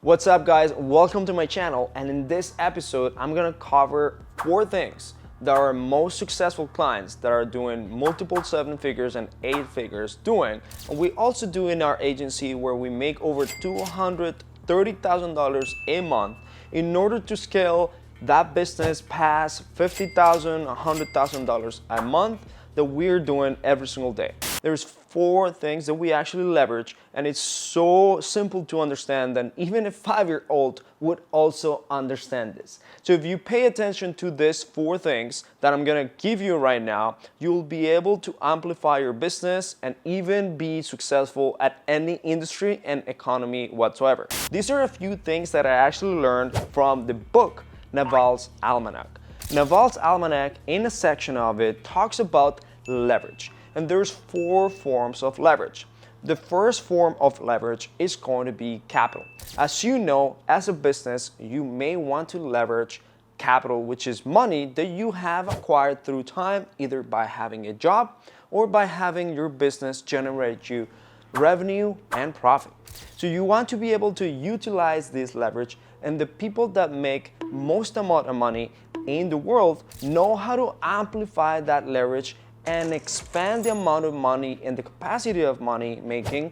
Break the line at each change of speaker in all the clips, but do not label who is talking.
What's up guys, welcome to my channel, and in this episode I'm gonna cover 4 things that our most successful clients that are doing multiple 7 figures and 8 figures doing, and we also do in our agency where we make over $230,000 a month in order to scale that business past $50,000, $100,000 a month that we're doing every single day. There's 4 things that we actually leverage, and it's so simple to understand that even a 5-year-old would also understand this. So if you pay attention to these 4 things that I'm gonna give you right now, you'll be able to amplify your business and even be successful at any industry and economy whatsoever. These are a few things that I actually learned from the book Naval's Almanac. Naval's Almanac, in a section of it, talks about leverage. And there's 4 forms of leverage. The first form of leverage is going to be capital. As you know, as a business, you may want to leverage capital, which is money that you have acquired through time, either by having a job or by having your business generate you revenue and profit. So you want to be able to utilize this leverage, and the people that make most amount of money in the world know how to amplify that leverage and expand the amount of money and the capacity of money making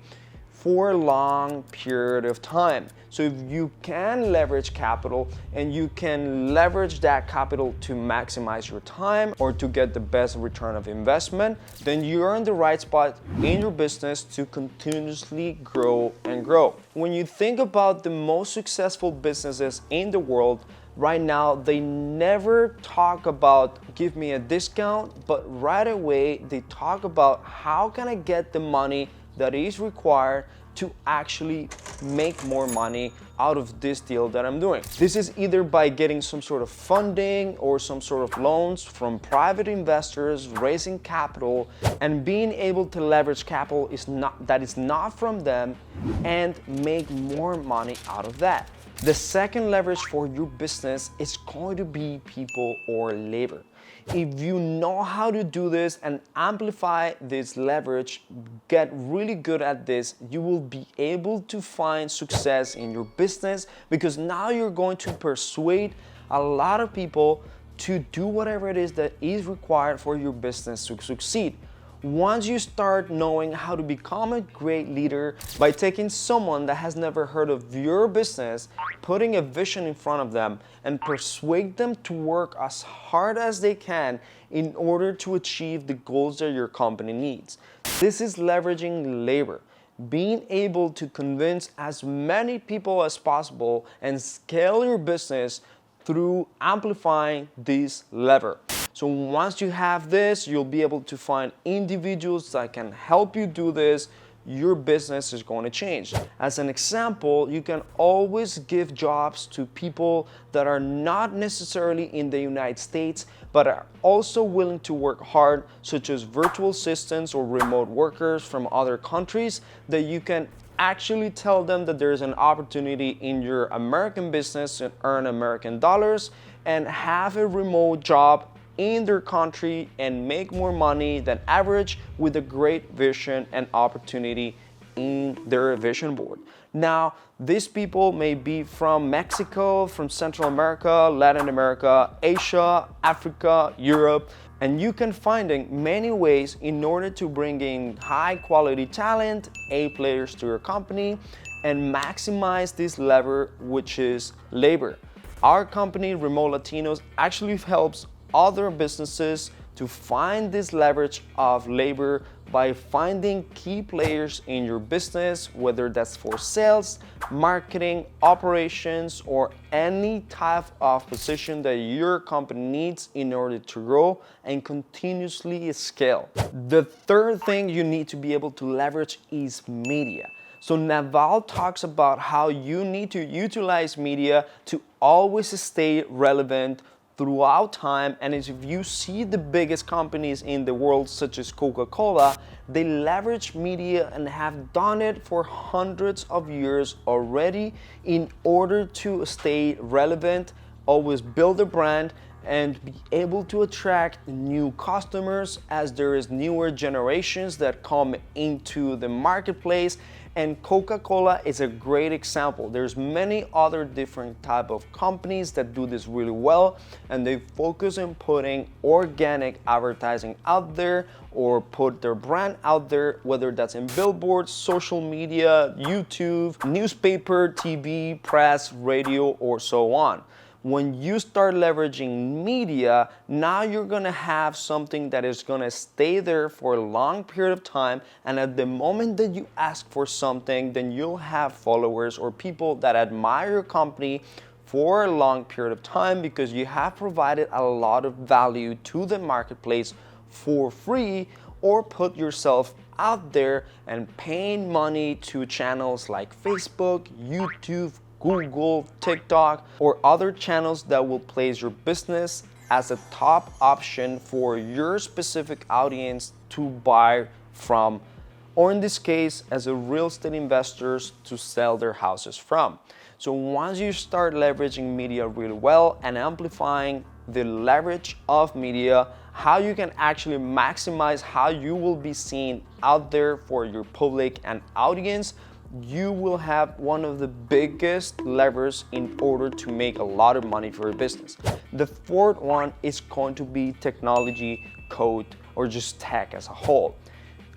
for a long period of time. So if you can leverage capital and you can leverage that capital to maximize your time or to get the best return of investment, then you're in the right spot in your business to continuously grow and grow. When you think about the most successful businesses in the world right now, they never talk about give me a discount, but right away they talk about how can I get the money that is required to actually make more money out of this deal that I'm doing. This is either by getting some sort of funding or some sort of loans from private investors, raising capital, and being able to leverage capital that is not from them and make more money out of that. The second leverage for your business is going to be people or labor. If you know how to do this and amplify this leverage, get really good at this, you will be able to find success in your business, because now you're going to persuade a lot of people to do whatever it is that is required for your business to succeed. Once you start knowing how to become a great leader by taking someone that has never heard of your business, putting a vision in front of them, and persuade them to work as hard as they can in order to achieve the goals that your company needs. This is leveraging labor. Being able to convince as many people as possible and scale your business through amplifying this lever. So once you have this, you'll be able to find individuals that can help you do this. Your business is going to change. As an example, you can always give jobs to people that are not necessarily in the United States, but are also willing to work hard, such as virtual assistants or remote workers from other countries, that you can actually tell them that there's an opportunity in your American business to earn American dollars and have a remote job in their country and make more money than average with a great vision and opportunity in their vision board. Now, these people may be from Mexico, from Central America, Latin America, Asia, Africa, Europe, and you can find many ways in order to bring in high quality talent, A players to your company, and maximize this lever, which is labor. Our company, Remote Latinos, actually helps other businesses to find this leverage of labor by finding key players in your business, whether that's for sales, marketing, operations, or any type of position that your company needs in order to grow and continuously scale. The third thing you need to be able to leverage is media. So Naval talks about how you need to utilize media to always stay relevant throughout time. And if you see the biggest companies in the world, such as Coca-Cola, they leverage media and have done it for hundreds of years already in order to stay relevant, always build a brand, and be able to attract new customers as there is newer generations that come into the marketplace, And Coca-Cola is a great example. There's many other different type of companies that do this really well, and they focus on putting organic advertising out there or put their brand out there, whether that's in billboards, social media, YouTube, newspaper, TV, press, radio, or so on. When you start leveraging media, now you're gonna have something that is gonna stay there for a long period of time, and at the moment that you ask for something, then you'll have followers or people that admire your company for a long period of time because you have provided a lot of value to the marketplace for free, or put yourself out there and paying money to channels like Facebook, YouTube, Google, TikTok, or other channels that will place your business as a top option for your specific audience to buy from, or in this case, as a real estate investors to sell their houses from. So once you start leveraging media really well and amplifying the leverage of media, how you can actually maximize how you will be seen out there for your public and audience, you will have one of the biggest levers in order to make a lot of money for your business. The fourth one is going to be technology, code, or just tech as a whole.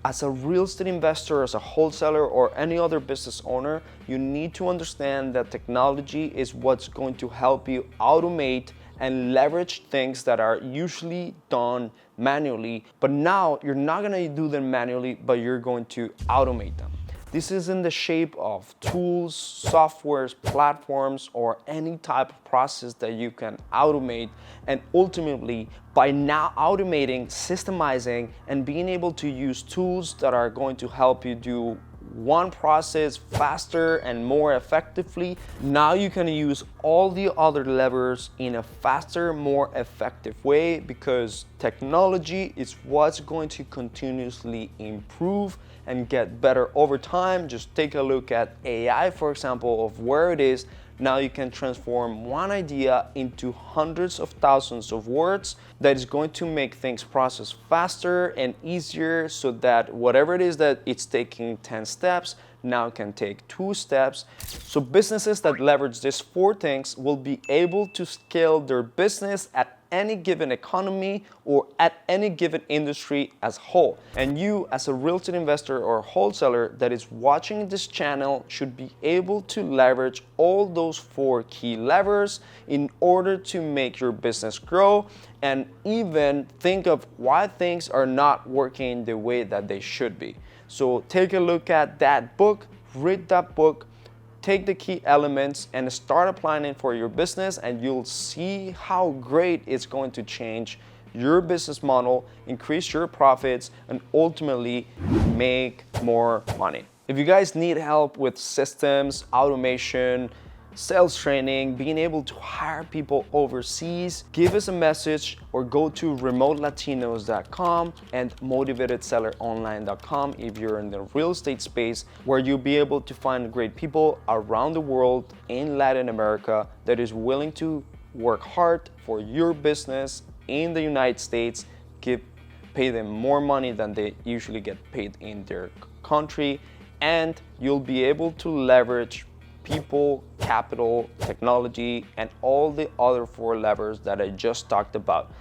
As a real estate investor, as a wholesaler, or any other business owner, you need to understand that technology is what's going to help you automate and leverage things that are usually done manually, but now you're not gonna do them manually, but you're going to automate them. This is in the shape of tools, softwares, platforms, or any type of process that you can automate. And ultimately, by now automating, systemizing, and being able to use tools that are going to help you do one process faster and more effectively, now you can use all the other levers in a faster, more effective way, because technology is what's going to continuously improve and get better over time. Just take a look at AI, for example, of where it is. Now you can transform one idea into hundreds of thousands of words that is going to make things process faster and easier, so that whatever it is that it's taking 10 steps, now can take 2 steps. So businesses that leverage these 4 things will be able to scale their business at any given economy or at any given industry as a whole. And you, as a real estate investor or wholesaler that is watching this channel, should be able to leverage all those 4 key levers in order to make your business grow, and even think of why things are not working the way that they should be. So take a look at that book, read that book, take the key elements and start applying it for your business, and you'll see how great it's going to change your business model, increase your profits, and ultimately make more money. If you guys need help with systems, automation, sales training, being able to hire people overseas, give us a message or go to remotelatinos.com and motivatedselleronline.com if you're in the real estate space, where you'll be able to find great people around the world in Latin America that is willing to work hard for your business in the United States, pay them more money than they usually get paid in their country, and you'll be able to leverage people, capital, technology, and all the other 4 levers that I just talked about.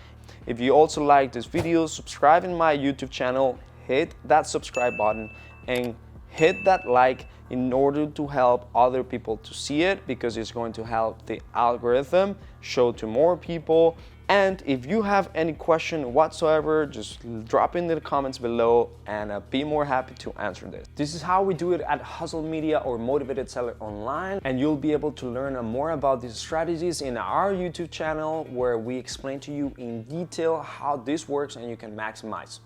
If you also like this video, subscribe in my YouTube channel, hit that subscribe button, and hit that like in order to help other people to see it, because it's going to help the algorithm show to more people. And if you have any question whatsoever, just drop in the comments below and I'll be more happy to answer this. This is how we do it at Hesel Media or Motivated Seller Online, and you'll be able to learn more about these strategies in our YouTube channel, where we explain to you in detail how this works and you can maximize.